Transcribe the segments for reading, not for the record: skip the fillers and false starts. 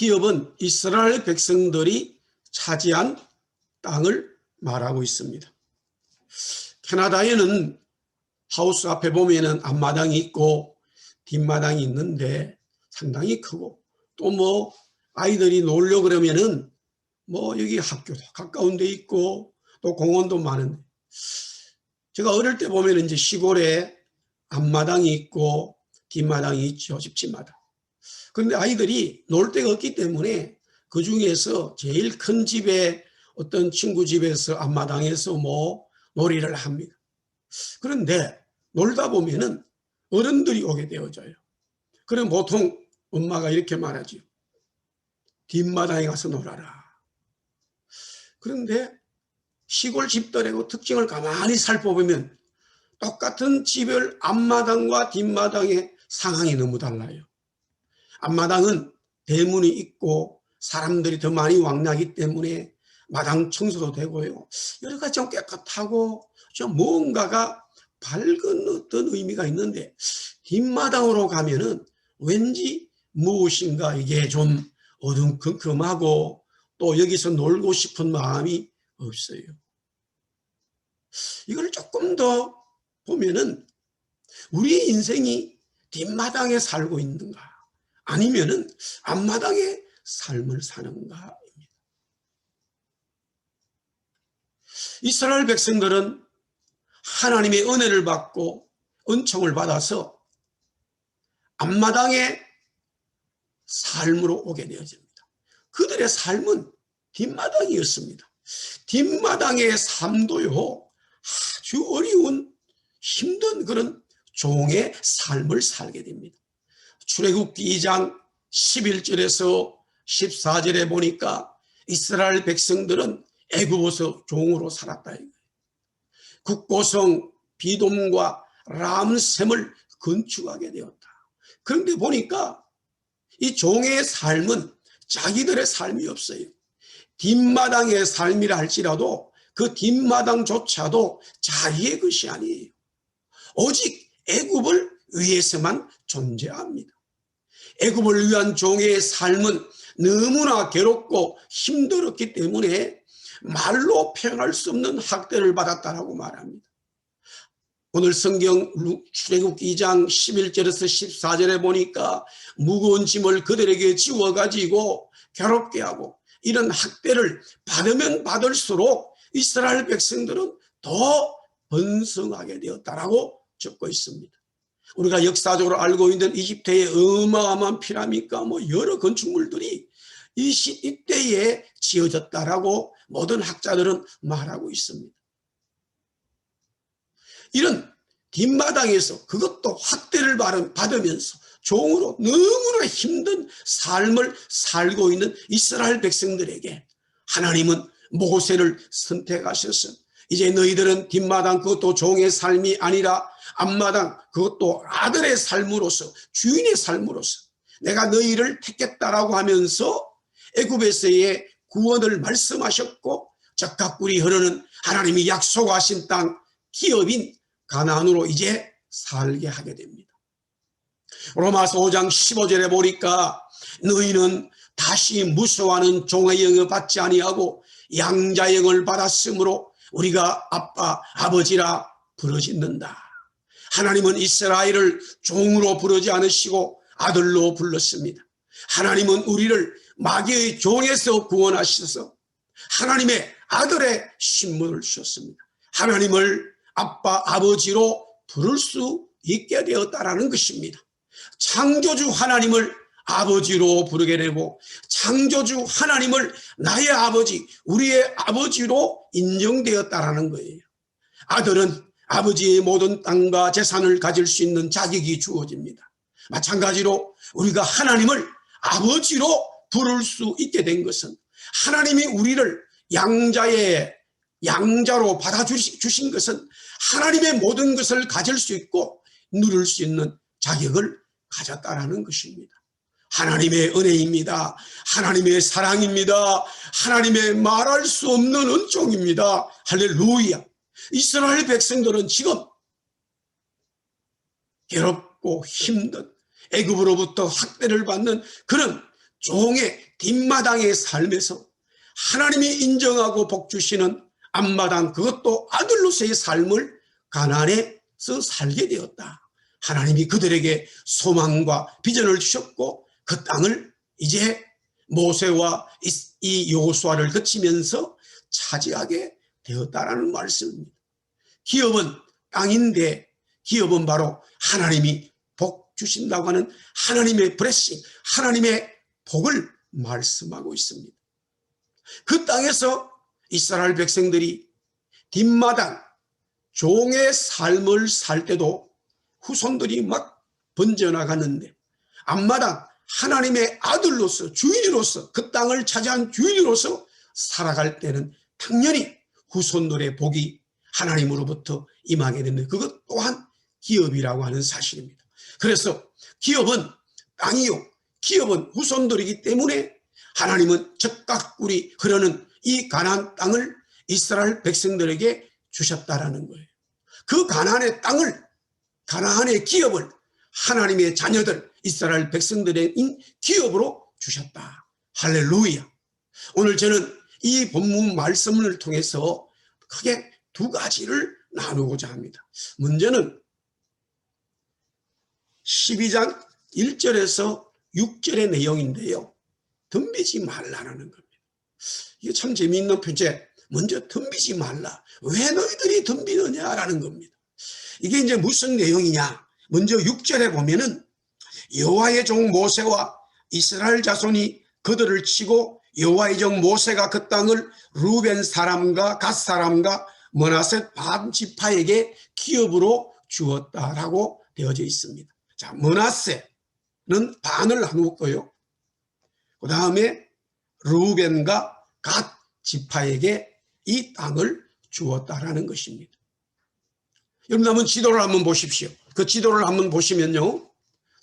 기업은 이스라엘 백성들이 차지한 땅을 말하고 있습니다. 캐나다에는 하우스 앞에 보면은 앞마당이 있고 뒷마당이 있는데 상당히 크고, 또 뭐 아이들이 놀려 그러면은 뭐 여기 학교도 가까운 데 있고 또 공원도 많은데, 제가 어릴 때 보면 이제 시골에 앞마당이 있고 뒷마당이 있죠. 집집마다. 그런데 아이들이 놀 데가 없기 때문에 그 중에서 제일 큰 집에 어떤 친구 집에서 앞마당에서 뭐 놀이를 합니다. 그런데 놀다 보면은 어른들이 오게 되어져요. 그럼 보통 엄마가 이렇게 말하죠. 뒷마당에 가서 놀아라. 그런데 시골 집들의 특징을 가만히 살펴보면 똑같은 집을 앞마당과 뒷마당의 상황이 너무 달라요. 앞마당은 대문이 있고 사람들이 더 많이 왕래하기 때문에 마당 청소도 되고요. 여러 가지 좀 깨끗하고 좀 뭔가가 밝은 어떤 의미가 있는데, 뒷마당으로 가면은 왠지 무엇인가 이게 좀 어둠컴컴하고 또 여기서 놀고 싶은 마음이 없어요. 이걸 조금 더 보면은 우리 인생이 뒷마당에 살고 있는가 아니면은 앞마당의 삶을 사는가. 이스라엘 백성들은 하나님의 은혜를 받고 은총을 받아서 앞마당의 삶으로 오게 되어집니다. 그들의 삶은 뒷마당이었습니다. 뒷마당의 삶도요, 아주 어려운 힘든 그런 종의 삶을 살게 됩니다. 출애굽기 2장 11절에서 14절에 보니까 이스라엘 백성들은 애굽에서 종으로 살았다. 국고성 비돔과 람셈을 건축하게 되었다. 그런데 보니까 이 종의 삶은 자기들의 삶이 없어요. 뒷마당의 삶이라 할지라도 그 뒷마당조차도 자기의 것이 아니에요. 오직 애굽을 위해서만 존재합니다. 애굽을 위한 종의 삶은 너무나 괴롭고 힘들었기 때문에 말로 표현할 수 없는 학대를 받았다라고 말합니다. 오늘 성경 출애굽기 2장 11절에서 14절에 보니까 무거운 짐을 그들에게 지워가지고 괴롭게 하고, 이런 학대를 받으면 받을수록 이스라엘 백성들은 더 번성하게 되었다라고 적고 있습니다. 우리가 역사적으로 알고 있는 이집트의 어마어마한 피라미드가 뭐 여러 건축물들이 이때에 지어졌다라고 모든 학자들은 말하고 있습니다. 이런 뒷마당에서 그것도 학대를 받으면서 종으로 너무나 힘든 삶을 살고 있는 이스라엘 백성들에게 하나님은 모세를 선택하셔서 이제 너희들은 뒷마당, 그것도 종의 삶이 아니라 앞마당, 그것도 아들의 삶으로서, 주인의 삶으로서 내가 너희를 택했다라고 하면서 애굽에서의 구원을 말씀하셨고, 적과 꿀이 흐르는 하나님이 약속하신 땅 기업인 가나안으로 이제 살게 하게 됩니다. 로마서 5장 15절에 보니까 너희는 다시 무서워하는 종의 영을 받지 아니하고 양자의 영을 받았으므로 우리가 아빠 아버지라 부르짖는다. 하나님은 이스라엘을 종으로 부르지 않으시고 아들로 불렀습니다. 하나님은 우리를 마귀의 종에서 구원하셔서 하나님의 아들의 신분을 주셨습니다. 하나님을 아빠 아버지로 부를 수 있게 되었다라는 것입니다. 창조주 하나님을 아버지로 부르게 되고, 창조주 하나님을 나의 아버지, 우리의 아버지로 인정되었다라는 거예요. 아들은 아버지의 모든 땅과 재산을 가질 수 있는 자격이 주어집니다. 마찬가지로 우리가 하나님을 아버지로 부를 수 있게 된 것은 하나님이 우리를 양자로 받아주신 것은 하나님의 모든 것을 가질 수 있고 누릴 수 있는 자격을 가졌다라는 것입니다. 하나님의 은혜입니다. 하나님의 사랑입니다. 하나님의 말할 수 없는 은총입니다. 할렐루야. 이스라엘 백성들은 지금 괴롭고 힘든 애굽으로부터 학대를 받는 그런 종의 뒷마당의 삶에서 하나님이 인정하고 복주시는 앞마당, 그것도 아들로서의 삶을 가나안에서 살게 되었다. 하나님이 그들에게 소망과 비전을 주셨고 그 땅을 이제 모세와 이 여호수아를 거치면서 차지하게 되었다라는 말씀입니다. 기업은 땅인데 기업은 바로 하나님이 복 주신다고 하는 하나님의 브레싱, 하나님의 복을 말씀하고 있습니다. 그 땅에서 이스라엘 백성들이 뒷마당 종의 삶을 살 때도 후손들이 막 번져나갔는데 앞마당 하나님의 아들로서 주인으로서 그 땅을 차지한 주인으로서 살아갈 때는 당연히 후손들의 복이 하나님으로부터 임하게 됩니다. 그것 또한 기업이라고 하는 사실입니다. 그래서 기업은 땅이요, 기업은 후손들이기 때문에 하나님은 적각꿀이 흐르는 이 가나안 땅을 이스라엘 백성들에게 주셨다라는 거예요. 그 가나안의 땅을, 가나안의 기업을 하나님의 자녀들 이스라엘 백성들의 기업으로 주셨다. 할렐루야. 오늘 저는 이 본문 말씀을 통해서 크게 두 가지를 나누고자 합니다. 먼저는 12장 1절에서 6절의 내용인데요. 덤비지 말라는 겁니다. 이게 참 재미있는 표제. 먼저 덤비지 말라. 왜 너희들이 덤비느냐라는 겁니다. 이게 이제 무슨 내용이냐. 먼저 6절에 보면은 여호와의 종 모세와 이스라엘 자손이 그들을 치고 여호와의 종 모세가 그 땅을 루벤 사람과 갓 사람과 므낫세 반 지파에게 기업으로 주었다라고 되어져 있습니다. 자, 므낫세는 반을 나누었고요. 그 다음에 루벤과 갓 지파에게 이 땅을 주었다라는 것입니다. 여러분 한번 지도를 한번 보십시오. 그 지도를 한번 보시면요.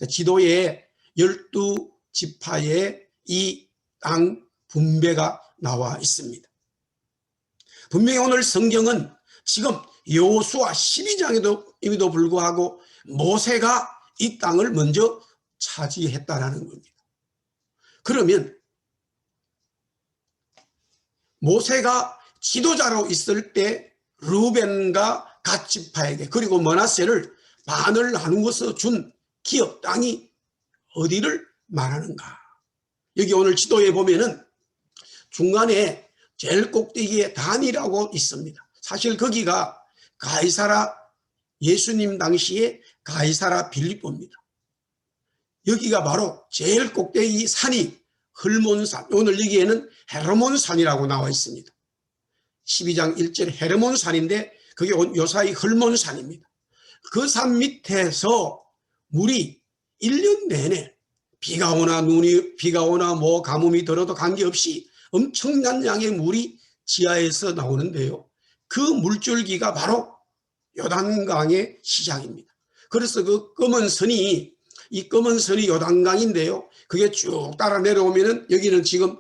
지도에 12지파의 이 땅 분배가 나와 있습니다. 분명히 오늘 성경은 지금 여호수아 12장에도 불구하고 모세가 이 땅을 먼저 차지했다라는 겁니다. 그러면 모세가 지도자로 있을 때 루벤과 갓 지파에게 그리고 므낫세를 반을 나누어서 준 기업 땅이 어디를 말하는가? 여기 오늘 지도에 보면은 중간에 제일 꼭대기에 단이라고 있습니다. 사실 거기가 가이사라, 예수님 당시에 가이사라 빌립보입니다. 여기가 바로 제일 꼭대기 산이 헐몬산, 오늘 여기에는 헤르몬산이라고 나와 있습니다. 12장 1절 헤르몬산인데 그게 요사이 헐몬산입니다. 그 산 밑에서 물이 1년 내내 비가 오나 뭐 가뭄이 들어도 관계없이 엄청난 양의 물이 지하에서 나오는데요. 그 물줄기가 바로 요단강의 시작입니다. 그래서 그 검은 선이, 이 검은 선이 요단강인데요. 그게 쭉 따라 내려오면은 여기는 지금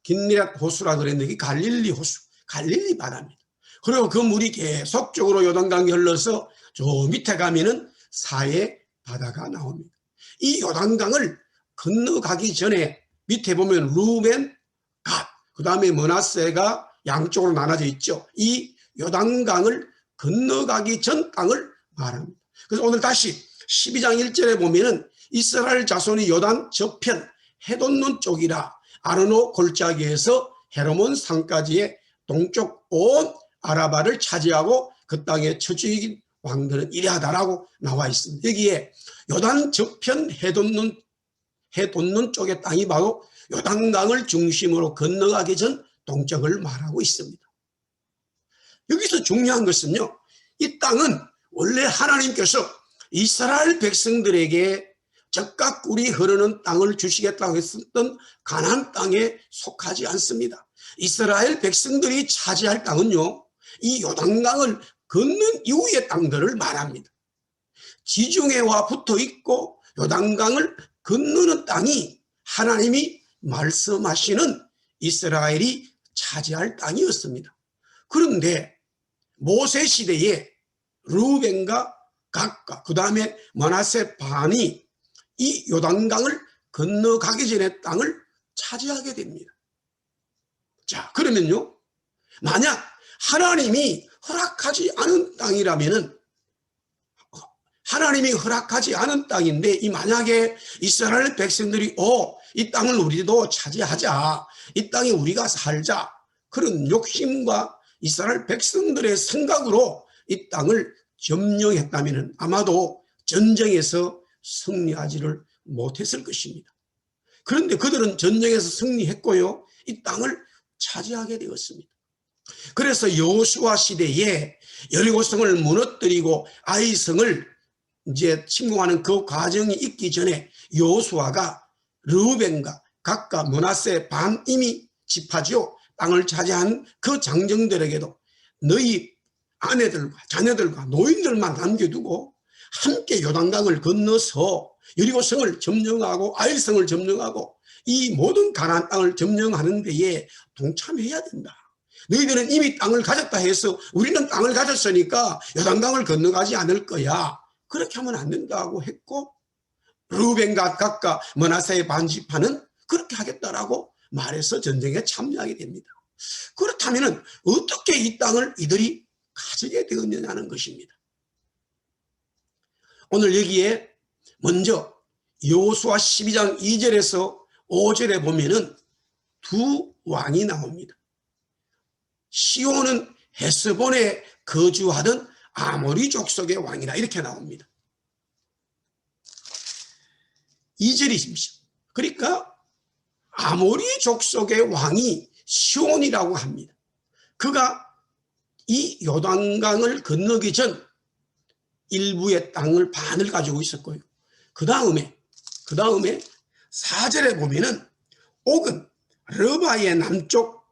긴네렛 호수라 그랬는데 이게 갈릴리 호수, 갈릴리 바다입니다. 그리고 그 물이 계속적으로 요단강이 흘러서 저 밑에 가면은 사해 바다가 나옵니다. 이 요단강을 건너가기 전에 밑에 보면 루벤, 갓, 그 다음에 므낫세가 양쪽으로 나눠져 있죠. 이 요단강을 건너가기 전 땅을 말합니다. 그래서 오늘 다시 12장 1절에 보면은 이스라엘 자손이 요단 저편 해돋는 쪽이라 아르노 골짜기에서 헤르몬 산까지의 동쪽 온 아라바를 차지하고 그 땅의 처주이긴 왕들은 이래하다라고 나와 있습니다. 여기에 요단 저편 해돋는 쪽의 땅이 바로 요단강을 중심으로 건너가기 전 동쪽을 말하고 있습니다. 여기서 중요한 것은요, 이 땅은 원래 하나님께서 이스라엘 백성들에게 적각 꿀이 흐르는 땅을 주시겠다고 했었던 가나안 땅에 속하지 않습니다. 이스라엘 백성들이 차지할 땅은요, 이 요단강을 건넌 이후의 땅들을 말합니다. 지중해와 붙어 있고 요단강을 건너는 땅이 하나님이 말씀하시는 이스라엘이 차지할 땅이었습니다. 그런데 모세 시대에 루벤과 갓과 그 다음에 므낫세 반이 이 요단강을 건너가기 전에 땅을 차지하게 됩니다. 자, 그러면요, 만약 하나님이 허락하지 않은 땅이라면은, 하나님이 허락하지 않은 땅인데, 이 만약에 이스라엘 백성들이 이 땅을 우리도 차지하자, 이 땅에 우리가 살자, 그런 욕심과 이스라엘 백성들의 생각으로 이 땅을 점령했다면 아마도 전쟁에서 승리하지를 못했을 것입니다. 그런데 그들은 전쟁에서 승리했고요, 이 땅을 차지하게 되었습니다. 그래서 여호수아 시대에 여리고성을 무너뜨리고 아이성을 이제 침공하는 그 과정이 있기 전에 여호수아가 르우벤과 gad과 므낫세 반 이미 지파지요 땅을 차지한 그 장정들에게도 너희 아내들과 자녀들과 노인들만 남겨두고 함께 요단강을 건너서 여리고성을 점령하고 아이성을 점령하고 이 모든 가나안 땅을 점령하는 데에 동참해야 된다. 너희들은 이미 땅을 가졌다 해서 우리는 땅을 가졌으니까 요단강을 건너가지 않을 거야. 그렇게 하면 안 된다고 했고, 르우벤과 gad과 므낫세의 반지파는 그렇게 하겠다라고 말해서 전쟁에 참여하게 됩니다. 그렇다면 어떻게 이 땅을 이들이 가지게 되었느냐는 것입니다. 오늘 여기에 먼저 여호수아 12장 2절에서 5절에 보면은 두 왕이 나옵니다. 시온은 헤스본에 거주하던 아모리 족속의 왕이라 이렇게 나옵니다. 2절이십시오. 그러니까 아모리 족속의 왕이 시온이라고 합니다. 그가 이 요단강을 건너기 전 일부의 땅을 반을 가지고 있었고요. 그 다음에 4절에 보면은 옥은 르바의 남쪽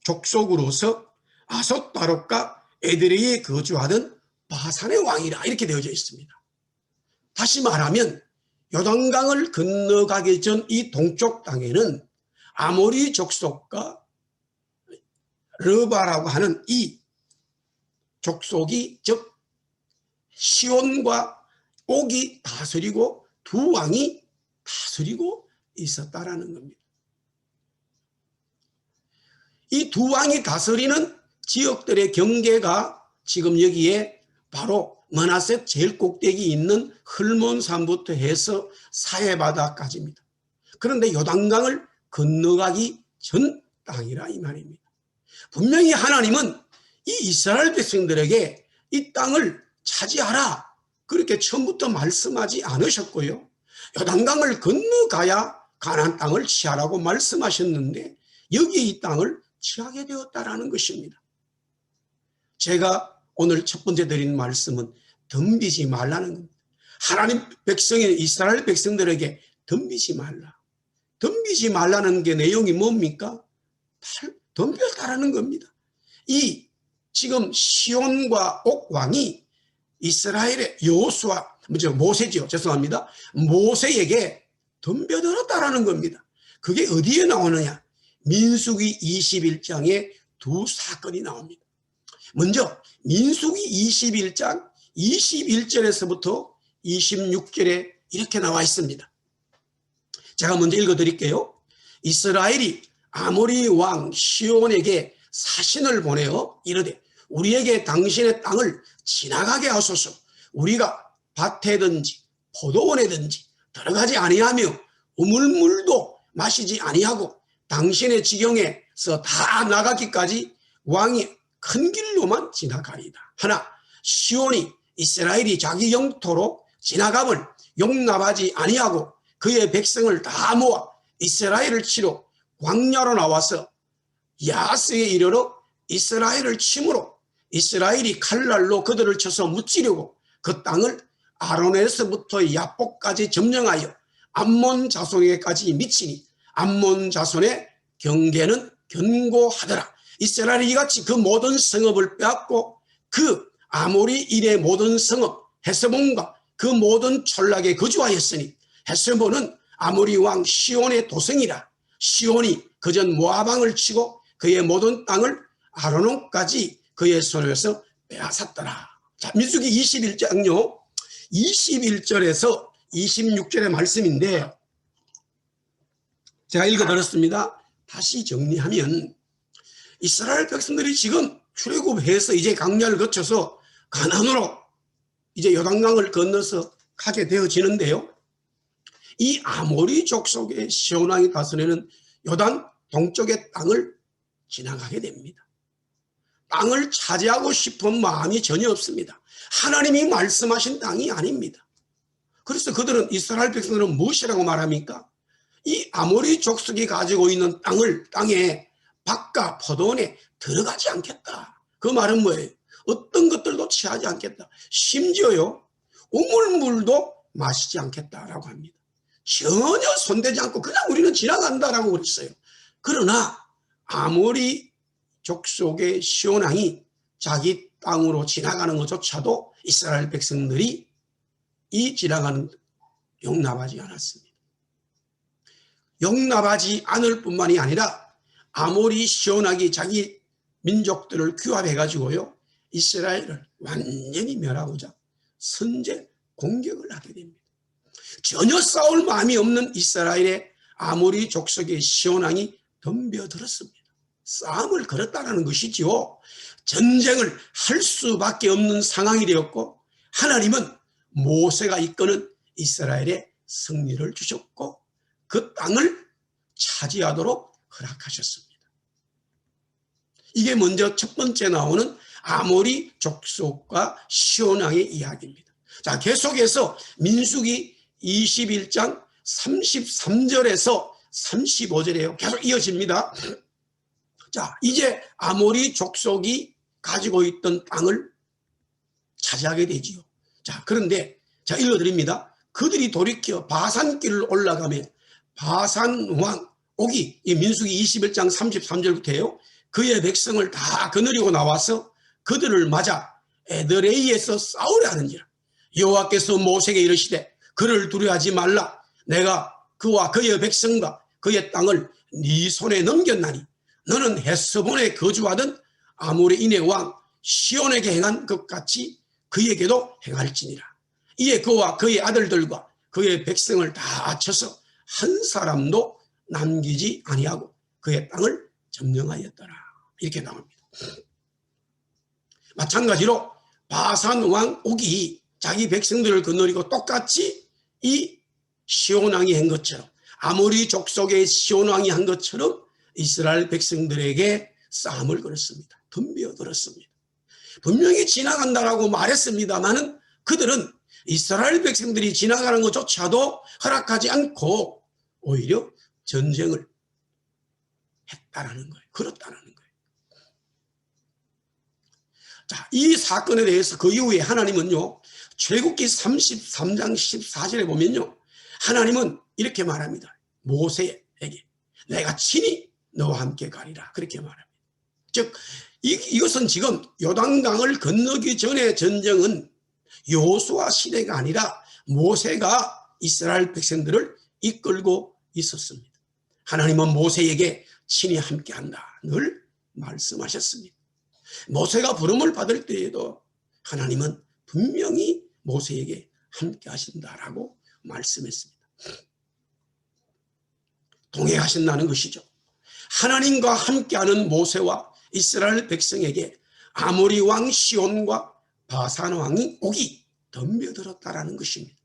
족속으로서 아솥다롯과 에드레이에 거주하던 바산의 왕이라 이렇게 되어져 있습니다. 다시 말하면 요단강을 건너가기 전 이 동쪽 땅에는 아모리 족속과 르바라고 하는 이 족속이, 즉 시온과 옥이 다스리고 두 왕이 다스리고 있었다라는 겁니다. 이 두 왕이 다스리는 지역들의 경계가 지금 여기에 바로 므낫세 제일 꼭대기 있는 헐몬산부터 해서 사해바다까지입니다. 그런데 요단강을 건너가기 전 땅이라 이 말입니다. 분명히 하나님은 이 이스라엘 백성들에게 이 땅을 차지하라 그렇게 처음부터 말씀하지 않으셨고요, 요단강을 건너가야 가나안 땅을 취하라고 말씀하셨는데 여기에 이 땅을 취하게 되었다라는 것입니다. 제가 오늘 첫 번째 드린 말씀은 덤비지 말라는 겁니다. 하나님 백성인 이스라엘 백성들에게 덤비지 말라. 덤비지 말라는 게 내용이 뭡니까? 덤벼다라는 겁니다. 이 지금 시온과 옥 왕이 이스라엘의 여호수아, 모세지요. 죄송합니다. 모세에게 덤벼들었다라는 겁니다. 그게 어디에 나오느냐? 민수기 21장에 두 사건이 나옵니다. 먼저 민수기 21장 21절에서부터 26절에 이렇게 나와 있습니다. 제가 먼저 읽어드릴게요. 이스라엘이 아모리 왕 시온에게 사신을 보내어 이르되 우리에게 당신의 땅을 지나가게 하소서. 우리가 밭에든지 포도원에든지 들어가지 아니하며 우물물도 마시지 아니하고 당신의 지경에서 다 나가기까지 왕이 큰 길로만 지나가리이다. 하나 시온이 이스라엘이 자기 영토로 지나감을 용납하지 아니하고 그의 백성을 다 모아 이스라엘을 치러 광야로 나와서 야스에 이르러 이스라엘을 치므로 이스라엘이 칼날로 그들을 쳐서 무찌르고 그 땅을 아로네스부터 야복까지 점령하여 암몬 자손에게까지 미치니 암몬 자손의 경계는 견고하더라. 이스라엘이 이같이 그 모든 성읍을 빼앗고 그 아모리 일의 모든 성읍 헤스본과 그 모든 촌락에 거주하였으니 헤스본은 아모리 왕 시온의 도성이라. 시온이 그전 모압왕을 치고 그의 모든 땅을 아르논까지 그의 손에서 빼앗았더라. 자, 민수기 21장요 21절에서 26절의 말씀인데 제가 읽어드렸습니다. 다시 정리하면 이스라엘 백성들이 지금 출애굽해서 이제 광야를 거쳐서 가나안으로 이제 요단강을 건너서 가게 되어지는데요. 이 아모리 족속의 시온 왕이 다스리는 요단 동쪽의 땅을 지나가게 됩니다. 땅을 차지하고 싶은 마음이 전혀 없습니다. 하나님이 말씀하신 땅이 아닙니다. 그래서 그들은, 이스라엘 백성들은 무엇이라고 말합니까? 이 아모리 족속이 가지고 있는 땅에 밭과 포도원에 들어가지 않겠다. 그 말은 뭐예요? 어떤 것들도 취하지 않겠다. 심지어요, 우물물도 마시지 않겠다라고 합니다. 전혀 손대지 않고 그냥 우리는 지나간다라고 그랬어요. 그러나 아모리 족속의 시온 왕이 자기 땅으로 지나가는 것조차도 이스라엘 백성들이 이 지나가는 용납하지 않았습니다. 용납하지 않을 뿐만이 아니라 아모리 시온 왕이 자기 민족들을 규합해 가지고요, 이스라엘을 완전히 멸하고자 선제 공격을 하게 됩니다. 전혀 싸울 마음이 없는 이스라엘의 아모리 족속의 시온 왕이 덤벼들었습니다. 싸움을 걸었다는 것이지요. 전쟁을 할 수밖에 없는 상황이 되었고, 하나님은 모세가 이끄는 이스라엘에 승리를 주셨고 그 땅을 차지하도록 허락하셨습니다. 이게 먼저 첫 번째 나오는 아모리 족속과 시온 왕의 이야기입니다. 자, 계속해서 민수기 21장 33절에서 35절에요. 계속 이어집니다. 자, 이제 아모리 족속이 가지고 있던 땅을 차지하게 되지요. 자, 그런데 제가 읽어드립니다. 그들이 돌이켜 바산길을 올라가며 바산 왕 옥이, 이 민수기 21장 33절부터예요. 그의 백성을 다 거느리고 나와서 그들을 맞아 에드레이에서 싸우려 하는지라. 여호와께서 모세에게 이르시되 그를 두려워하지 말라. 내가 그와 그의 백성과 그의 땅을 네 손에 넘겼나니 너는 헤스본에 거주하던 아모리인의 왕 시온에게 행한 것 같이 그에게도 행할지니라. 이에 그와 그의 아들들과 그의 백성을 다 쳐서 한 사람도 남기지 아니하고 그의 땅을 점령하였더라. 이렇게 나옵니다. 마찬가지로 바산 왕 옥이 자기 백성들을 거느리고 똑같이 이 시온 왕이 한 것처럼, 아모리 족속의 시온 왕이 한 것처럼 이스라엘 백성들에게 싸움을 걸었습니다. 덤벼들었습니다. 분명히 지나간다라고 말했습니다마는 그들은 이스라엘 백성들이 지나가는 것조차도 허락하지 않고 오히려 전쟁을 했다라는 거예요. 걸었다라는 거예요. 자, 이 사건에 대해서 그 이후에 하나님은요, 출애굽기 33장 14절에 보면요, 하나님은 이렇게 말합니다. 모세에게 내가 친히 너와 함께 가리라. 그렇게 말합니다. 즉 이것은 지금 요단강을 건너기 전의 전쟁은 여호수아 시대가 아니라 모세가 이스라엘 백성들을 이끌고 있었습니다. 하나님은 모세에게 친히 함께한다 늘 말씀하셨습니다. 모세가 부름을 받을 때에도 하나님은 분명히 모세에게 함께하신다라고 말씀했습니다. 동행하신다는 것이죠. 하나님과 함께하는 모세와 이스라엘 백성에게 아모리 왕 시온과 바산 왕이 옥이 덤벼들었다라는 것입니다.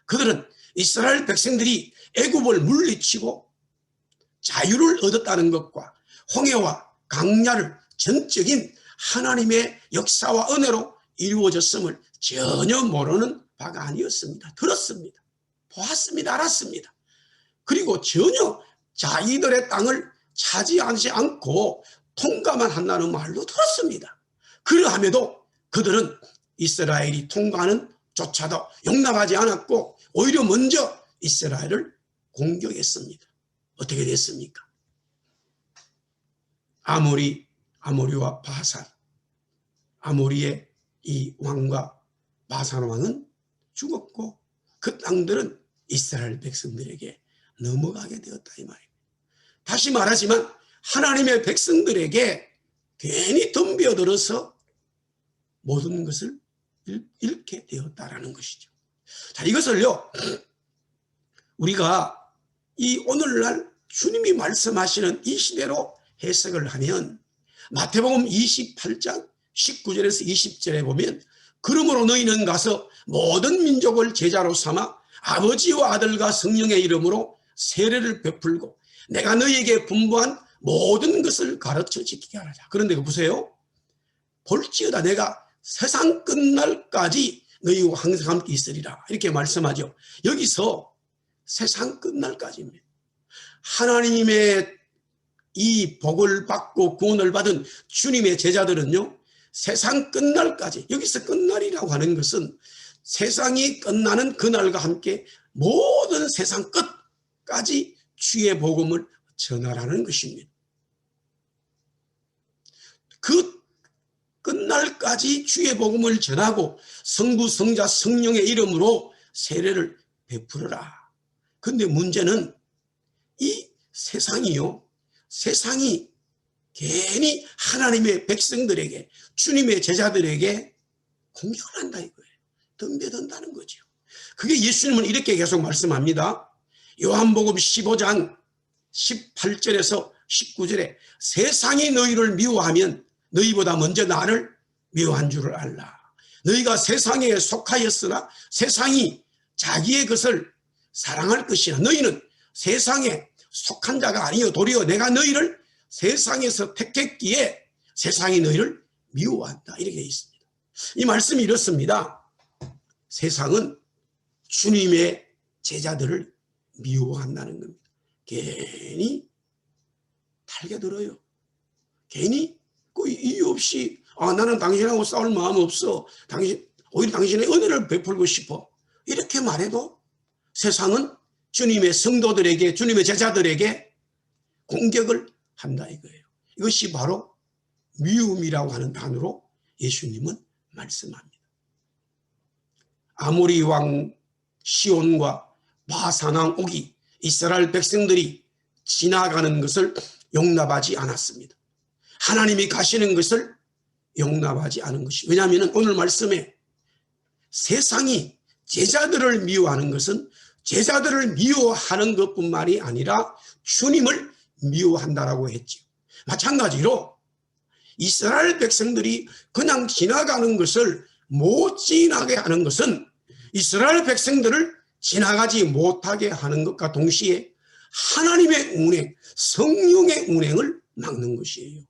그들은 이스라엘 백성들이 애굽을 물리치고 자유를 얻었다는 것과 홍해와 강야를 전적인 하나님의 역사와 은혜로 이루어졌음을 전혀 모르는 바가 아니었습니다. 들었습니다. 보았습니다. 알았습니다. 그리고 전혀 자기들의 땅을 차지하지 않고 통과만 한다는 말도 들었습니다. 그러함에도 그들은 이스라엘이 통과하는 조차도 용납하지 않았고 오히려 먼저 이스라엘을 공격했습니다. 어떻게 됐습니까? 아모리와 바산, 아모리의 이 왕과 바산 왕은 죽었고 그 땅들은 이스라엘 백성들에게 넘어가게 되었다 이 말입니다. 다시 말하지만 하나님의 백성들에게 괜히 덤벼들어서 모든 것을 잃게 되었다라는 것이죠. 자, 이것을요, 우리가 이 오늘날 주님이 말씀하시는 이 시대로 해석을 하면 마태복음 28장 19절에서 20절에 보면 그러므로 너희는 가서 모든 민족을 제자로 삼아 아버지와 아들과 성령의 이름으로 세례를 베풀고 내가 너희에게 분부한 모든 것을 가르쳐 지키게 하라. 그런데 보세요. 볼지어다 내가 세상 끝날까지 너희와 항상 함께 있으리라. 이렇게 말씀하죠. 여기서 세상 끝날까지입니다. 하나님의 이 복을 받고 구원을 받은 주님의 제자들은요, 세상 끝날까지, 여기서 끝날이라고 하는 것은 세상이 끝나는 그날과 함께 모든 세상 끝까지 주의 복음을 전하라는 것입니다. 그 끝날까지 주의 복음을 전하고 성부, 성자, 성령의 이름으로 세례를 베풀어라. 그런데 문제는 이 세상이요, 세상이 괜히 하나님의 백성들에게, 주님의 제자들에게 공격을 한다 이거예요. 덤벼든다는 거죠. 그게 예수님은 이렇게 계속 말씀합니다. 요한복음 15장 18절에서 19절에 세상이 너희를 미워하면 너희보다 먼저 나를 미워한 줄을 알라. 너희가 세상에 속하였으나 세상이 자기의 것을 사랑할 것이나 너희는 세상에 속한 자가 아니요 도리어 내가 너희를 세상에서 택했기에 세상이 너희를 미워한다. 이렇게 되어 있습니다. 이 말씀이 이렇습니다. 세상은 주님의 제자들을 미워한다는 겁니다. 괜히 달겨들어요. 괜히 이유 없이 나는 당신하고 싸울 마음 없어. 오히려 당신의 은혜를 베풀고 싶어. 이렇게 말해도 세상은 주님의 성도들에게, 주님의 제자들에게 공격을 한다 이거예요. 이것이 바로 미움이라고 하는 단어로 예수님은 말씀합니다. 아모리 왕 시온과 바산 왕 옥이 이스라엘 백성들이 지나가는 것을 용납하지 않았습니다. 하나님이 가시는 것을 용납하지 않은 것이. 왜냐하면 오늘 말씀에 세상이 제자들을 미워하는 것은 제자들을 미워하는 것뿐만이 아니라 주님을 미워한다라고 했죠. 마찬가지로 이스라엘 백성들이 그냥 지나가는 것을 못 지나게 하는 것은 이스라엘 백성들을 지나가지 못하게 하는 것과 동시에 하나님의 운행, 성령의 운행을 막는 것이에요.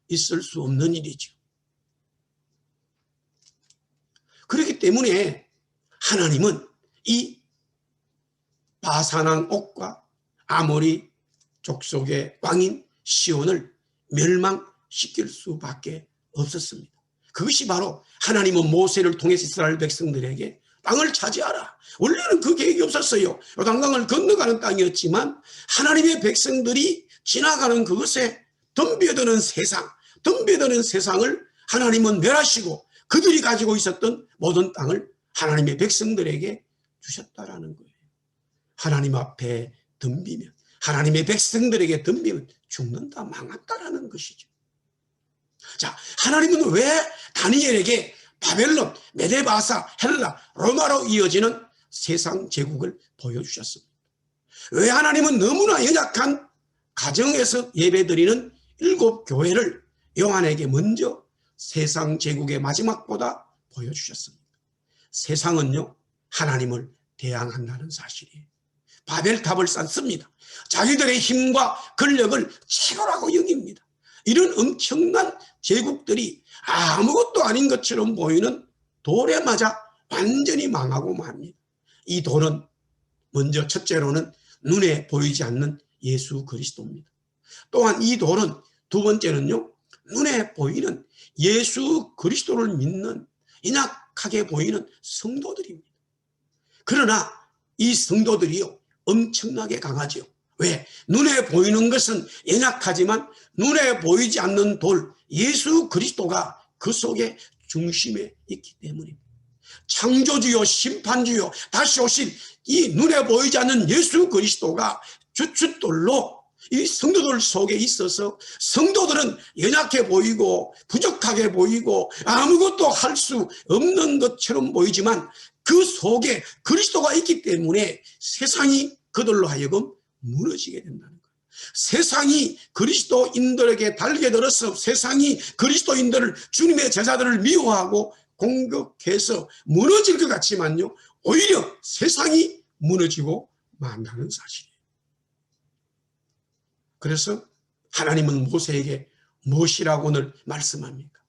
있을 수 없는 일이죠. 그렇기 때문에 하나님은 이 바산 왕 옥과 아모리 족속의 왕인 시온을 멸망시킬 수밖에 없었습니다. 그것이 바로 하나님은 모세를 통해서 이스라엘 백성들에게 땅을 차지하라. 원래는 그 계획이 없었어요. 요단강을 건너가는 땅이었지만 하나님의 백성들이 지나가는 그것에 덤벼드는 세상을 하나님은 멸하시고 그들이 가지고 있었던 모든 땅을 하나님의 백성들에게 주셨다라는 거예요. 하나님 앞에 덤비면, 하나님의 백성들에게 덤비면 죽는다, 망한다라는 것이죠. 자, 하나님은 왜 다니엘에게 바벨론, 메데바사, 헬라, 로마로 이어지는 세상 제국을 보여주셨습니다. 왜 하나님은 너무나 연약한 가정에서 예배드리는 7 교회를 요한에게 먼저 세상 제국의 마지막보다 보여주셨습니다. 세상은요, 하나님을 대항한다는 사실이에요. 바벨탑을 쌓습니다. 자기들의 힘과 권력을 최고라고 여깁니다. 이런 엄청난 제국들이 아무것도 아닌 것처럼 보이는 돌에 맞아 완전히 망하고 맙니다. 이 돌은 먼저 첫째로는 눈에 보이지 않는 예수 그리스도입니다. 또한 이 돌은 두 번째는요, 눈에 보이는 예수 그리스도를 믿는 연약하게 보이는 성도들입니다. 그러나 이 성도들이요, 엄청나게 강하죠. 왜? 눈에 보이는 것은 연약하지만 눈에 보이지 않는 돌, 예수 그리스도가 그 속에 중심에 있기 때문입니다. 창조주요 심판주요 다시 오실 이 눈에 보이지 않는 예수 그리스도가 주춧돌로 이 성도들 속에 있어서 성도들은 연약해 보이고 부족하게 보이고 아무것도 할 수 없는 것처럼 보이지만 그 속에 그리스도가 있기 때문에 세상이 그들로 하여금 무너지게 된다는 거예요. 세상이 그리스도인들에게 달겨들어서 세상이 그리스도인들을, 주님의 제자들을 미워하고 공격해서 무너질 것 같지만요, 오히려 세상이 무너지고 만다는 사실이에요. 그래서 하나님은 모세에게 무엇이라고 오늘 말씀합니까?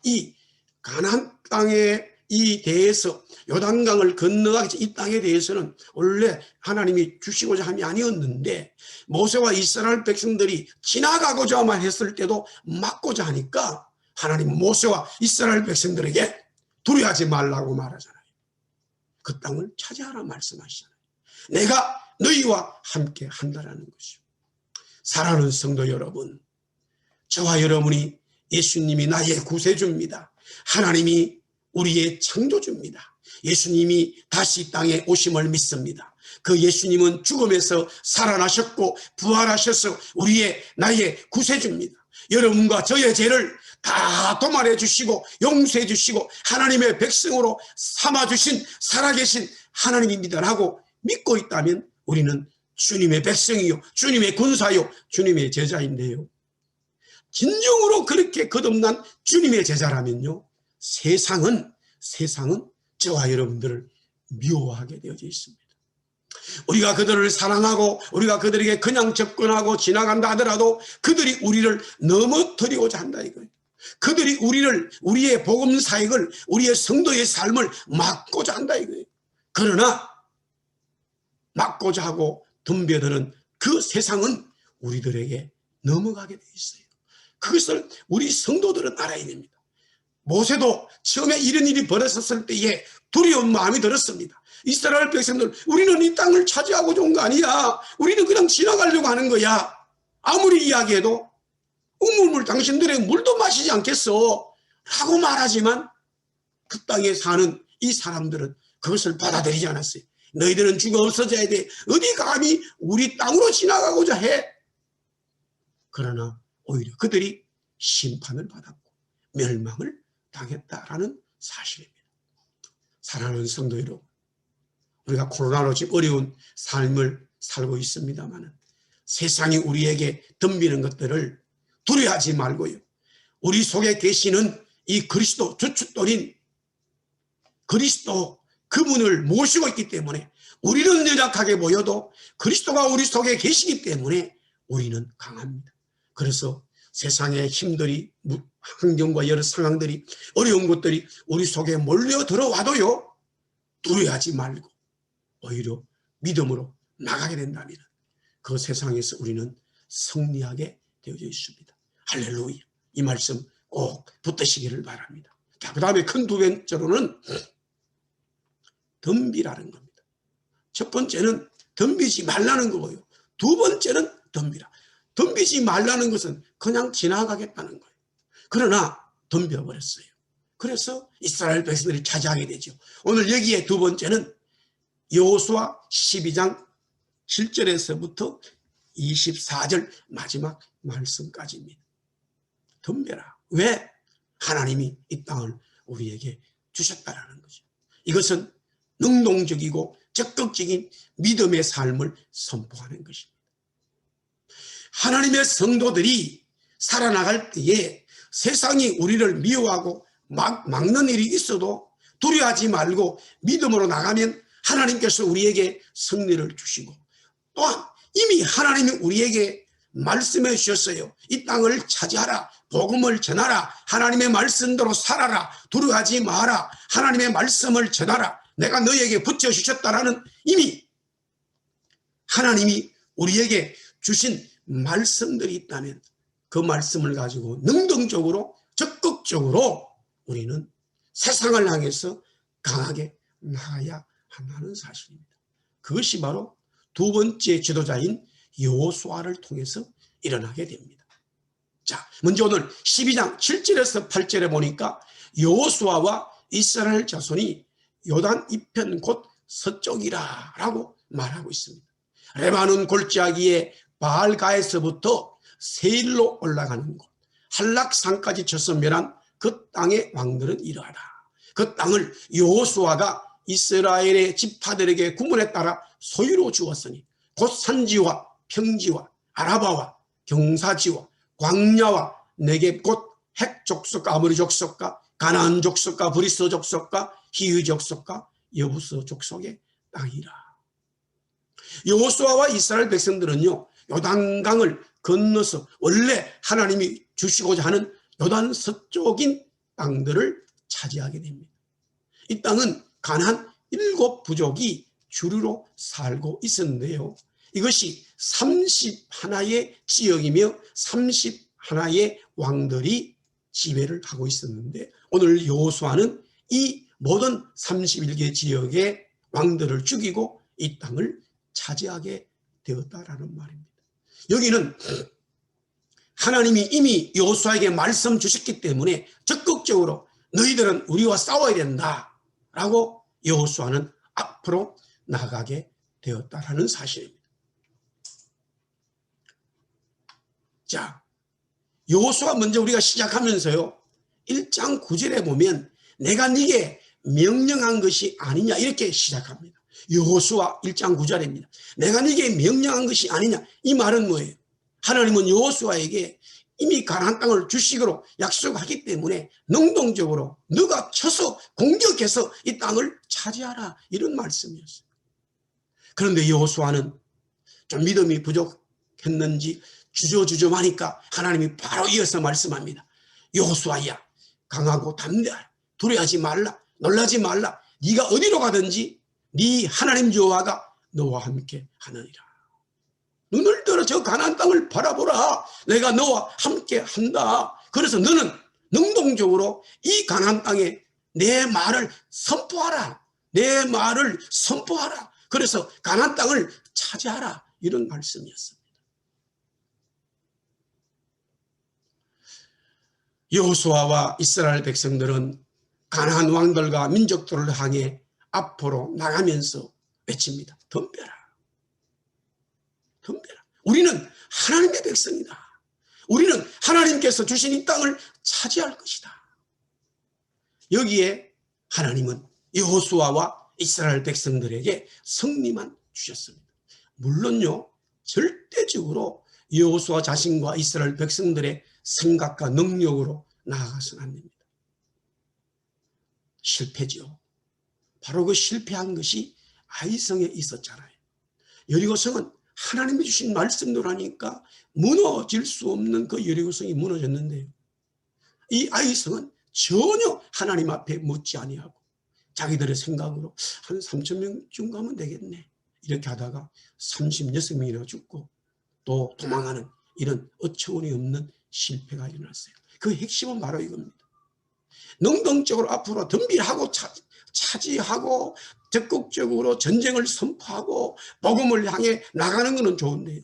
이 가나안 땅에 이 대해서, 요단강을 건너가기 이 땅에 대해서는 원래 하나님이 주시고자 함이 아니었는데, 모세와 이스라엘 백성들이 지나가고자만 했을 때도 막고자 하니까 하나님은 모세와 이스라엘 백성들에게 두려워하지 말라고 말하잖아요. 그 땅을 차지하라 말씀하시잖아요. 내가 너희와 함께 한다라는 것이죠. 사랑하는 성도 여러분, 저와 여러분이 예수님이 나의 구세주입니다. 하나님이 우리의 창조주입니다. 예수님이 다시 땅에 오심을 믿습니다. 그 예수님은 죽음에서 살아나셨고 부활하셔서 나의 구세주입니다. 여러분과 저의 죄를 다 도말해 주시고 용서해 주시고 하나님의 백성으로 삼아주신 살아계신 하나님입니다라고 믿고 있다면 우리는 주님의 백성이요, 주님의 군사요, 주님의 제자인데요, 진정으로 그렇게 거듭난 주님의 제자라면요, 세상은 저와 여러분들을 미워하게 되어져 있습니다. 우리가 그들을 사랑하고 우리가 그들에게 그냥 접근하고 지나간다 하더라도 그들이 우리를 넘어뜨리고자 한다 이거예요. 그들이 우리의 복음 사역을, 우리의 성도의 삶을 막고자 한다 이거예요. 그러나 막고자 하고 덤벼드는 그 세상은 우리들에게 넘어가게 돼 있어요. 그것을 우리 성도들은 알아야 됩니다. 모세도 처음에 이런 일이 벌어졌을 때에 두려운 마음이 들었습니다. 이스라엘 백성들, 우리는 이 땅을 차지하고자 온 거 아니야. 우리는 그냥 지나가려고 하는 거야. 아무리 이야기해도 우물물 당신들의 물도 마시지 않겠어 라고 말하지만 그 땅에 사는 이 사람들은 그것을 받아들이지 않았어요. 너희들은 죽어 없어져야 돼. 어디 감히 우리 땅으로 지나가고자 해. 그러나 오히려 그들이 심판을 받았고 멸망을 당했다라는 사실입니다. 사랑하는 성도 여러분, 우리가 코로나로 지금 어려운 삶을 살고 있습니다만 세상이 우리에게 덤비는 것들을 두려워하지 말고요, 우리 속에 계시는 이 그리스도 주춧돌인 그리스도 그분을 모시고 있기 때문에 우리는 연약하게 보여도 그리스도가 우리 속에 계시기 때문에 우리는 강합니다. 그래서 세상의 힘들이, 환경과 여러 상황들이, 어려운 것들이 우리 속에 몰려 들어와도요, 두려워하지 말고 오히려 믿음으로 나가게 된다면 그 세상에서 우리는 승리하게 되어져 있습니다. 할렐루야. 이 말씀 꼭 붙드시기를 바랍니다. 자, 그 다음에 큰 두 번째로는 덤비라는 겁니다. 첫 번째는 덤비지 말라는 거고요. 두 번째는 덤비라. 덤비지 말라는 것은 그냥 지나가겠다는 거예요. 그러나 덤벼버렸어요. 그래서 이스라엘 백성들이 차지하게 되죠. 오늘 여기에 두 번째는 여호수아 12장 7절에서부터 24절 마지막 말씀까지입니다. 덤벼라. 왜? 하나님이 이 땅을 우리에게 주셨다라는 거죠. 이것은 능동적이고 적극적인 믿음의 삶을 선포하는 것입니다. 하나님의 성도들이 살아나갈 때에 세상이 우리를 미워하고 막는 일이 있어도 두려워하지 말고 믿음으로 나가면 하나님께서 우리에게 승리를 주시고, 또한 이미 하나님이 우리에게 말씀해 주셨어요. 이 땅을 차지하라. 복음을 전하라. 하나님의 말씀대로 살아라. 두려워하지 마라. 하나님의 말씀을 전하라. 내가 너희에게 붙여주셨다라는 이미 하나님이 우리에게 주신 말씀들이 있다면 그 말씀을 가지고 능동적으로 적극적으로 우리는 세상을 향해서 강하게 나가야 한다는 사실입니다. 그것이 바로 두 번째 지도자인 여호수아를 통해서 일어나게 됩니다. 자, 먼저 오늘 12장 7절에서 8절에 보니까 여호수아와 이스라엘 자손이 요단 이편 곧 서쪽이라 라고 말하고 있습니다. 레바논 골짜기의 바알가에서부터 세일로 올라가는 곳 한락산까지 쳐서 멸한 그 땅의 왕들은 이러하다. 그 땅을 여호수아가 이스라엘의 지파들에게 구분에 따라 소유로 주었으니 곧 산지와 평지와 아라바와 경사지와 광야와 네겝 곧 핵 족속과 아모리 족속과 가나안 족속과 브리스 족속과 히위 족속과 여부스 족속의 땅이라. 여호수아와 이스라엘 백성들은요, 요단강을 건너서 원래 하나님이 주시고자 하는 요단 서쪽인 땅들을 차지하게 됩니다. 이 땅은 가나안 7부족이 주류로 살고 있었는데요, 이것이 31의 지역이며 31의 왕들이 지배를 하고 있었는데, 오늘 여호수아는 이 모든 31개 지역의 왕들을 죽이고 이 땅을 차지하게 되었다라는 말입니다. 여기는 하나님이 이미 여호수아에게 말씀 주셨기 때문에 적극적으로 너희들은 우리와 싸워야 된다라고 여호수아는 앞으로 나가게 되었다라는 사실입니다. 자, 여호수아 먼저 우리가 시작하면서요, 1장 9절에 보면 내가 네게 명령한 것이 아니냐 이렇게 시작합니다. 여호수아 1장 9절입니다. 내가 네게 명령한 것이 아니냐. 이 말은 뭐예요? 하나님은 여호수아에게 이미 가나안 땅을 주시기로 약속하기 때문에 능동적으로 너가 쳐서 공격해서 이 땅을 차지하라, 이런 말씀이었어요. 그런데 여호수아는 좀 믿음이 부족했는지 주저주저하니까 하나님이 바로 이어서 말씀합니다. 여호수아야, 강하고 담대하라. 두려워하지 말라. 놀라지 말라. 네가 어디로 가든지 네 하나님 여호와가 너와 함께 하느니라. 눈을 들어 저 가나안 땅을 바라보라. 내가 너와 함께 한다. 그래서 너는 능동적으로 이 가나안 땅에 내 말을 선포하라. 내 말을 선포하라. 그래서 가나안 땅을 차지하라, 이런 말씀이었습니다. 여호수아와 이스라엘 백성들은 가나안 왕들과 민족들을 향해 앞으로 나가면서 외칩니다. 덤벼라. 덤벼라. 우리는 하나님의 백성이다. 우리는 하나님께서 주신 이 땅을 차지할 것이다. 여기에 하나님은 여호수아와 이스라엘 백성들에게 승리만 주셨습니다. 물론요, 절대적으로 여호수아 자신과 이스라엘 백성들의 생각과 능력으로 나아가서는 안 됩니다. 실패죠. 바로 그 실패한 것이 아이성에 있었잖아요. 여리고성은 하나님이 주신 말씀대로 하니까 무너질 수 없는 그 여리고성이 무너졌는데요, 이 아이성은 전혀 하나님 앞에 묻지 아니하고 자기들의 생각으로 한 3,000명쯤 가면 되겠네 이렇게 하다가 36명이나 죽고 또 도망하는 이런 어처구니 없는 실패가 일어났어요. 그 핵심은 바로 이겁니다. 능동적으로 앞으로 덤비하고 차지하고 적극적으로 전쟁을 선포하고 복음을 향해 나가는 것은 좋은데요,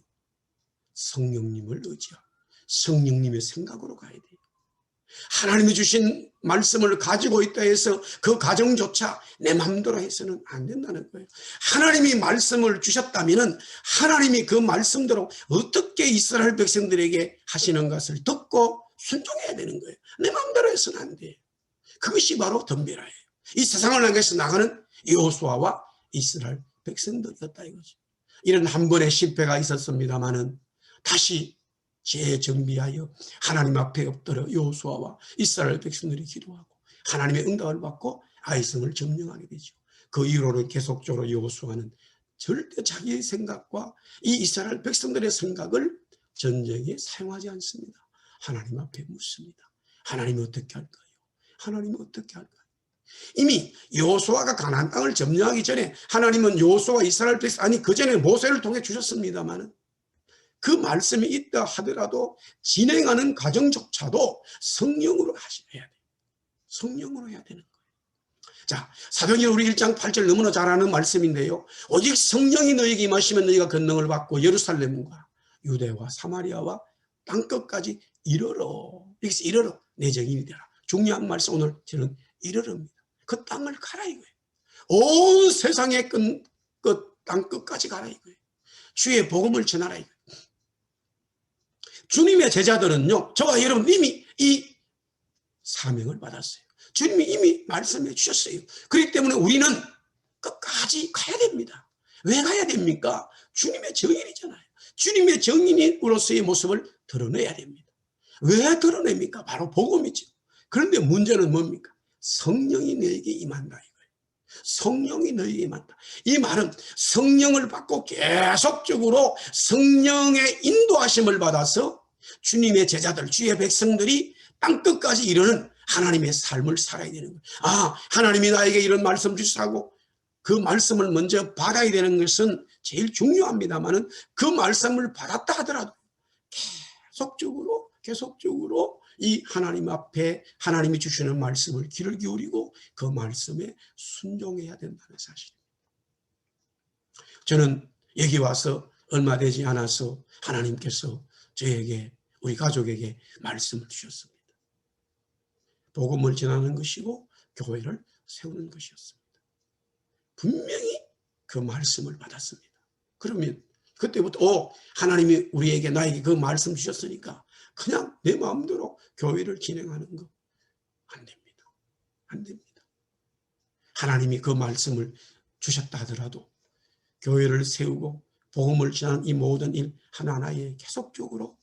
성령님을 의지하고 성령님의 생각으로 가야 돼요. 하나님이 주신 말씀을 가지고 있다 해서 그 가정조차 내 마음대로 해서는 안 된다는 거예요. 하나님이 말씀을 주셨다면 하나님이 그 말씀대로 어떻게 이스라엘 백성들에게 하시는 것을 듣고 순종해야 되는 거예요. 내 마음대로 해서는 안 돼요. 그것이 바로 덤벼라예요. 이 세상을 향해서 나가는 여호수아와 이스라엘 백성들이었다 이거죠. 이런 한 번의 실패가 있었습니다마는 다시 재정비하여 하나님 앞에 엎드려 여호수아와 이스라엘 백성들이 기도하고 하나님의 응답을 받고 아이성을 점령하게 되죠. 그 이후로는 계속적으로 여호수아는 절대 자기의 생각과 이 이스라엘 백성들의 생각을 전쟁에 사용하지 않습니다. 하나님 앞에 묻습니다. 하나님이 어떻게 할까요? 하나님이 어떻게 할까요? 이미 여호수아가 가나안 땅을 점령하기 전에 하나님은 여호수아 이스라엘 백성, 아니 그 전에 모세를 통해 주셨습니다마는 그 말씀이 있다 하더라도 진행하는 과정조차도 성령으로 해야 돼요. 성령으로 해야 되는 거예요. 자, 사도행전 우리 1장 8절 너무나 잘 아는 말씀인데요, 오직 성령이 너에게 임하시면 너희가 권능을 받고 예루살렘과 유대와 사마리아와 땅끝까지 이르러, 여기서 이르러 내 증인이 되라. 중요한 말씀, 오늘 저는 이르릅니다. 그 땅을 가라 이거예요. 온 세상의 끝 땅끝까지 가라 이거예요. 주의 복음을 전하라 이거예요. 주님의 제자들은요, 저와 여러분 이미 이 사명을 받았어요. 주님이 이미 말씀해 주셨어요. 그렇기 때문에 우리는 끝까지 가야 됩니다. 왜 가야 됩니까? 주님의 증인이잖아요. 주님의 증인으로서의 모습을 드러내야 됩니다. 왜 드러냅니까? 바로 복음이죠. 그런데 문제는 뭡니까? 성령이 너에게 임한다 이거예요. 성령이 너에게 임한다. 이 말은 성령을 받고 계속적으로 성령의 인도하심을 받아서 주님의 제자들, 주의 백성들이 땅끝까지 이르는 하나님의 삶을 살아야 되는 거예요. 아, 하나님이 나에게 이런 말씀 주시고 그 말씀을 먼저 받아야 되는 것은 제일 중요합니다만은 그 말씀을 받았다 하더라도 계속적으로 이 하나님 앞에 하나님이 주시는 말씀을 귀를 기울이고 그 말씀에 순종해야 된다는 사실입니다. 저는 여기 와서 얼마 되지 않아서 하나님께서 저에게, 우리 가족에게 말씀을 주셨습니다. 복음을 전하는 것이고 교회를 세우는 것이었습니다. 분명히 그 말씀을 받았습니다. 그러면 그때부터 하나님이 우리에게, 나에게 그 말씀 주셨으니까 그냥 내 마음대로 교회를 진행하는 거 안 됩니다. 안 됩니다. 하나님이 그 말씀을 주셨다 하더라도 교회를 세우고 복음을 전하는 이 모든 일 하나하나에 계속적으로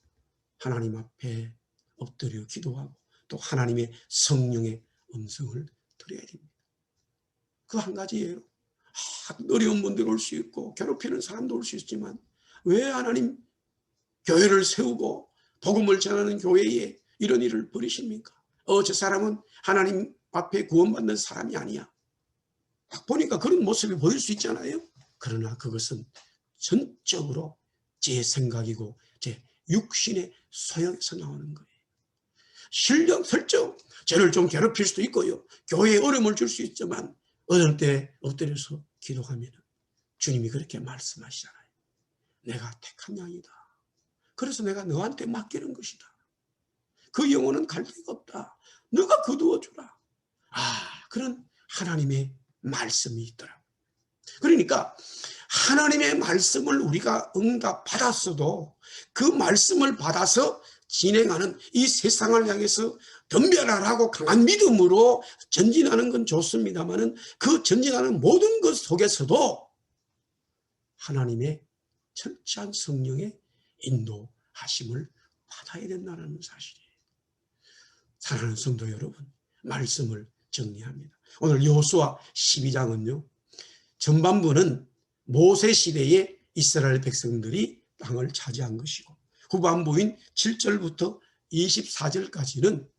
하나님 앞에 엎드려 기도하고 또 하나님의 성령의 음성을 들어야 됩니다. 그 한 가지예요. 어려운 분들 올 수 있고 괴롭히는 사람도 올 수 있지만 왜 하나님 교회를 세우고 복음을 전하는 교회에 이런 일을 벌이십니까? 저 사람은 하나님 앞에 구원받는 사람이 아니야. 딱 보니까 그런 모습이 보일 수 있잖아요. 그러나 그것은 전적으로 제 생각이고 제 육신의 소역에서 나오는 거예요. 설정 저를 좀 괴롭힐 수도 있고요. 교회에 어려움을 줄 수 있지만 어느 때 엎드려서 기도하면 주님이 그렇게 말씀하시잖아요. 내가 택한 양이다. 그래서 내가 너한테 맡기는 것이다. 그 영혼은 갈 데가 없다. 너가 거두어주라. 그런 하나님의 말씀이 있더라고요. 그러니까 하나님의 말씀을 우리가 응답받았어도 그 말씀을 받아서 진행하는 이 세상을 향해서 덤벼라라고 강한 믿음으로 전진하는 건 좋습니다만은 그 전진하는 모든 것 속에서도 하나님의 철저한 성령의 인도하심을 받아야 된다는 사실이에요. 사랑하는 성도 여러분, 말씀을 정리합니다. 오늘 여호수아 12장은요. 전반부는 모세 시대의 이스라엘 백성들이 땅을 차지한 것이고 후반부인 7절부터 24절까지는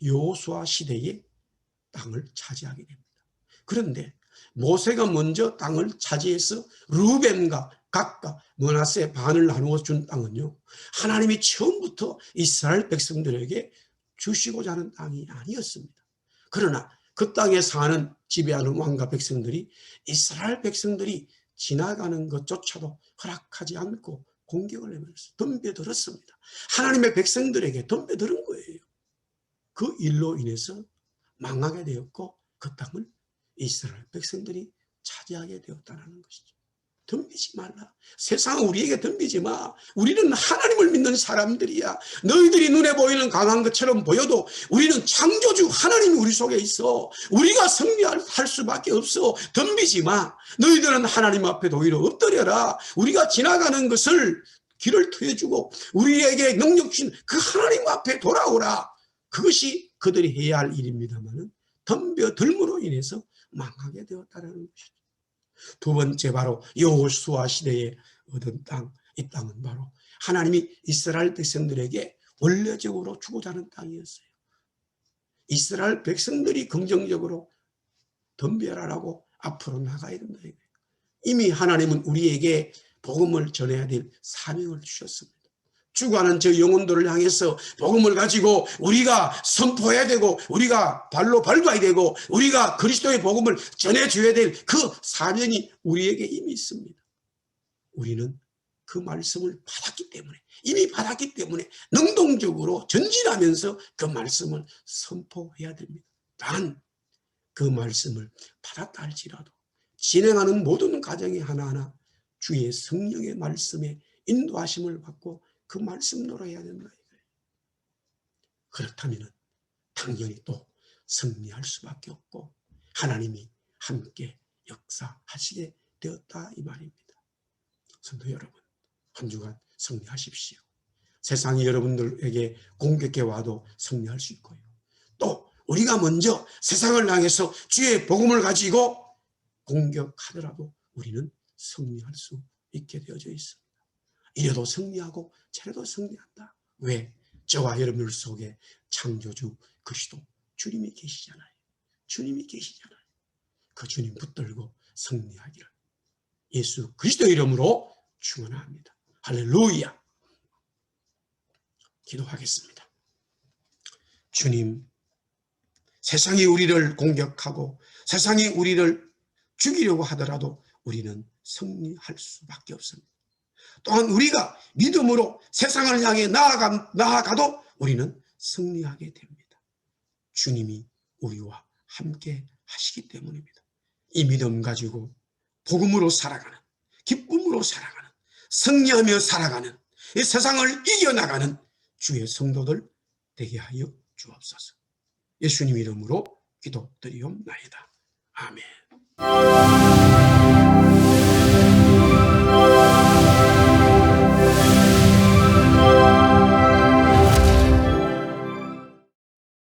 여호수아 시대의 땅을 차지하게 됩니다. 그런데 모세가 먼저 땅을 차지해서 루벤과 gad과 므낫세 반을 나누어 준 땅은요. 하나님이 처음부터 이스라엘 백성들에게 주시고자 하는 땅이 아니었습니다. 그러나 그 땅에 사는 지배하는 왕과 백성들이 이스라엘 백성들이 지나가는 것조차도 허락하지 않고 공격을 하면서 덤벼들었습니다. 하나님의 백성들에게 덤벼들은 거예요. 그 일로 인해서 망하게 되었고 그 땅을 이스라엘 백성들이 차지하게 되었다는 것이죠. 덤비지 말라. 세상은 우리에게 덤비지 마. 우리는 하나님을 믿는 사람들이야. 너희들이 눈에 보이는 강한 것처럼 보여도 우리는 창조주 하나님이 우리 속에 있어. 우리가 승리할 수밖에 없어. 덤비지 마. 너희들은 하나님 앞에 오히려 엎드려라. 우리가 지나가는 것을 길을 트여주고 우리에게 능력 주신 그 하나님 앞에 돌아오라. 그것이 그들이 해야 할 일입니다만 덤벼들므로 인해서 망하게 되었다는 것이죠. 두 번째 바로 여호수아 시대에 얻은 땅, 이 땅은 바로 하나님이 이스라엘 백성들에게 원래적으로 주고자 하는 땅이었어요. 이스라엘 백성들이 긍정적으로 덤벼라라고 앞으로 나가야 된다. 이미 하나님은 우리에게 복음을 전해야 될 사명을 주셨습니다. 죽어가는 저 영혼들을 향해서 복음을 가지고 우리가 선포해야 되고 우리가 발로 밟아야 되고 우리가 그리스도의 복음을 전해줘야 될 그 사명이 우리에게 이미 있습니다. 우리는 그 말씀을 받았기 때문에 이미 받았기 때문에 능동적으로 전진하면서 그 말씀을 선포해야 됩니다. 단 그 말씀을 받았다 할지라도 진행하는 모든 과정이 하나하나 주의 성령의 말씀에 인도하심을 받고 그 말씀대로 해야 된다. 그렇다면 당연히 또 승리할 수밖에 없고 하나님이 함께 역사하시게 되었다 이 말입니다. 성도 여러분, 한 주간 승리하십시오. 세상이 여러분들에게 공격해 와도 승리할 수 있고요. 또 우리가 먼저 세상을 향해서 주의 복음을 가지고 공격하더라도 우리는 승리할 수 있게 되어져 있습니다. 이래도 승리하고 저래도 승리한다. 왜? 저와 여러분들 속에 창조주 그리스도 주님이 계시잖아요. 주님이 계시잖아요. 그 주님 붙들고 승리하기를 예수 그리스도 이름으로 축원합니다. 할렐루야. 기도하겠습니다. 주님, 세상이 우리를 공격하고 세상이 우리를 죽이려고 하더라도 우리는 승리할 수밖에 없습니다. 또한 우리가 믿음으로 세상을 향해 나아가도 우리는 승리하게 됩니다. 주님이 우리와 함께 하시기 때문입니다. 이 믿음 가지고 복음으로 살아가는, 기쁨으로 살아가는, 승리하며 살아가는, 이 세상을 이겨나가는 주의 성도들 되게 하여 주옵소서. 예수님 이름으로 기도드리옵나이다. 아멘.